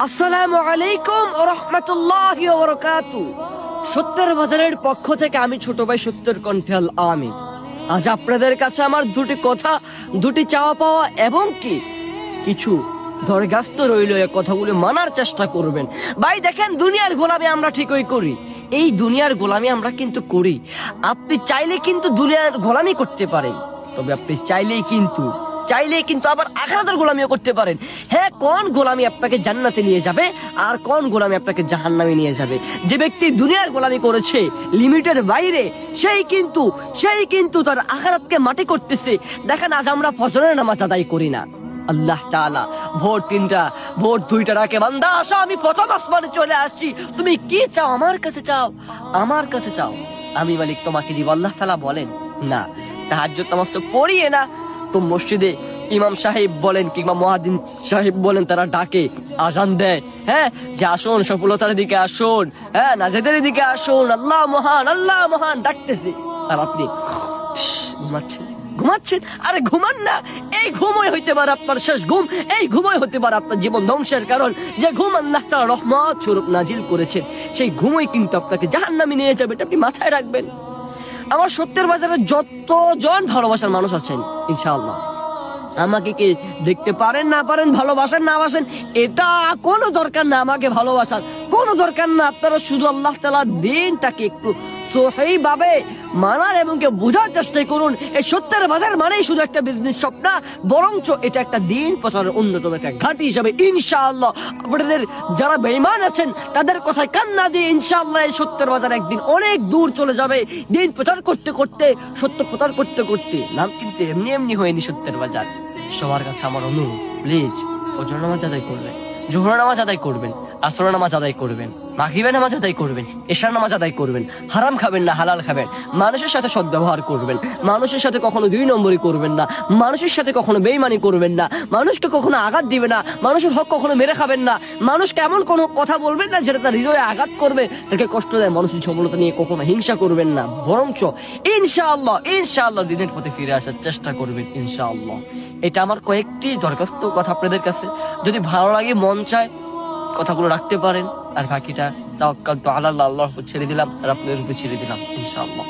আসসালামু আলাইকুম ওয়া রাহমাতুল্লাহি ওয়া বারাকাতুহু। সত্যের বাজারের পক্ষ থেকে আমি ছোট ভাই সত্যের কণ্ঠে আল আমির। আজ আপনাদের কাছে আমার দুটি কথা, দুটি চাওয়া পাওয়া এবং কিছু দরখাস্ত রইল। এই কথাগুলো মানার চেষ্টা করবেন। ভাই দেখেন, দুনিয়ার গোলামি আমরা ঠিকই করি, এই দুনিয়ার গোলামি আমরা কিন্তু করি। আপনি চাইলে কিন্তু দুনিয়ার গোলামি করতে পারেন, তবে আপনি চাইলেই কিন্তু আবার আখিরাতের গোলামিও করতে পারেন। হ্যাঁ, কোন গোলামি আপনাকে জান্নাতে নিয়ে যাবে আর কোন গোলামি আপনাকে জাহান্নামে নিয়ে যাবে। যে ব্যক্তি দুনিয়ার গোলামি করেছে লিমিটের বাইরে, সেই কিন্তু তার আখিরাতকে মাটি করতেছে। দেখেন, আজ আমরা ফজরের নামাজ আদায় করি না। আল্লাহ তাআলা ভোর 3টা ভোর 2টা ডাকে, বান্দা আসো, আমি প্রথম আসমানে চলে আসছি, তুমি কি চাও আমার কাছে চাও, আমি মালিক তোমাকে দিব। আল্লাহ তাআলা বলেন না, তাহাজ্জুদ নামাজ তো পড়িয়ে না, তো মসজিদে ইমাম সাহেব বলেন কিংবা মুয়াজ্জিন সাহেব বলেন, তারা ডাকে, আজান দেয়, হ্যাঁ, যে আসুন সফলতার দিকে আসুন, হ্যাঁ, নাজাতের দিকে আসুন, আল্লাহ মহান ডাকতেছে, আর আপনি ঘুমাচ্ছেন। আরে ঘুমান না, এই ঘুমই হইতে পারে আপনার শেষ ঘুম, এই ঘুমই হতে পারে আপনার জীবন ধ্বংসের কারণ। যে ঘুম আল্লাহ তাআলা রহমত স্বরূপ নাজিল করেছেন, সেই ঘুমই কিন্তু আপনাকে জাহান্নামে নিয়ে যাবে, এটা আপনি মাথায় রাখবেন। আমার সত্যের বাজারে যতজন ভালোবাসার মানুষ আছেন, ইনশাআল্লাহ আমাকে কি দেখতে পারেন না পারেন, ভালোবাসেন না বাসেন, এটা কোনো দরকার না, আমাকে ভালোবাসার কোনো দরকার না। আপনারা শুধু আল্লাহ তাআলার দ্বীনটাকে একটু সহি ভাবে মানার এবং বোঝার চেষ্টা করুন। এই সত্যের বাজার মানেই শুধু একটা বিজনেস শপ না, বরঞ্চ এটা একটা দিন প্রচারের অন্যতম একটা ঘাঁটি হিসাবে ইনশাআল্লাহ আপনাদের যারা বেঈমান আছেন তাদের কথায় কান না দিয়ে ইনশাআল্লাহ এই সত্যের বাজার একদিন অনেক দূর চলে যাবে। দিন প্রচার করতে করতে, সত্য প্রচার করতে করতে নাম কিন্তু এমনি হয়নি সত্যের বাজার। সবার কাছে আমার অনুরোধ, প্লিজ ফজর নামাজ আদায় করবেন, জোহর নামাজ আদায় করবেন, আসর নামাজ আদায় করবেন, মাগরিবের নামাজ আদায় করবেন, এশার নামাজ আদায় করবেন, হারাম খাবেন না, হালাল খাবেন, মানুষের সাথে সদ্ব্যবহার করবেন, মানুষের সাথে কখনো 2 নম্বরই করবেন না, মানুষের সাথে কখনো বেঈমানি করবেন না, মানুষকে কখনো আঘাত দিবেন না, মানুষের হক কখনো মেরে খাবেন না, মানুষকে এমন কোনো কথা বলবেন না যেটা তার হৃদয়ে আঘাত করবে, তাকে কষ্ট দেয়, মানুষের সফলতা নিয়ে কখনো হিংসা করবেন না, বরঞ্চ ইনশাআল্লাহ দিনের পথে ফিরে আসার চেষ্টা করবেন ইনশাআল্লাহ। এটা আমার কয়েকটি দরখাস্ত কথা আপনাদের কাছে, যদি ভালো লাগে, মন চায়, কথাগুলো রাখতে পারেন, আর বাকিটা তাওয়াক্কালতু আলাল্লাহ, আল্লাহর উপর ছেড়ে দিলাম, আর আপনাদের উপর ছেড়ে দিলাম ইনশাআল্লাহ।